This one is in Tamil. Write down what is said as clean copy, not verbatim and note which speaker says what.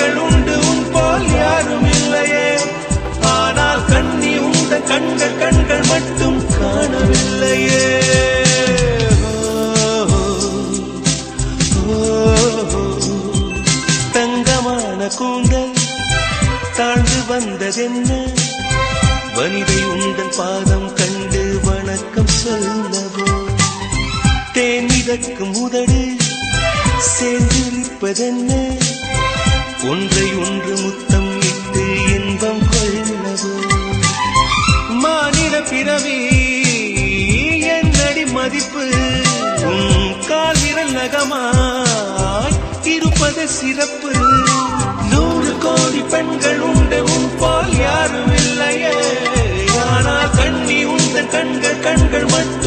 Speaker 1: பெண்கள் உண்டு உன் போல் யாரும் இல்லையே ஆனால் கண்ணி உண்ட கண்கள் கண்கள் மட்டும் காணவில்லையே தங்கமான கூந்தல் தாழ்ந்து வந்ததென்ன வனிதை உந்தன் பாதம் கண்டு வணக்கம் சொல்லவோ தேன் மிதக்கும் உதடு சேர்ந்திருப்பதென்ன ஒன்றை ஒன்று முத்தம் இட்டு இன்பம் கொள்ளவோ மாநில பிறவி என்னடி மதிப்பு உன் கால் விரல் நகமாய் இருப்பது சிறப்பு 100 கோடி பெண்கள் உண்டு உன் போல் யாரும் இல்லையே ஆனால் கண்ணி உந்த கண்கள் கண்கள் மட்டும்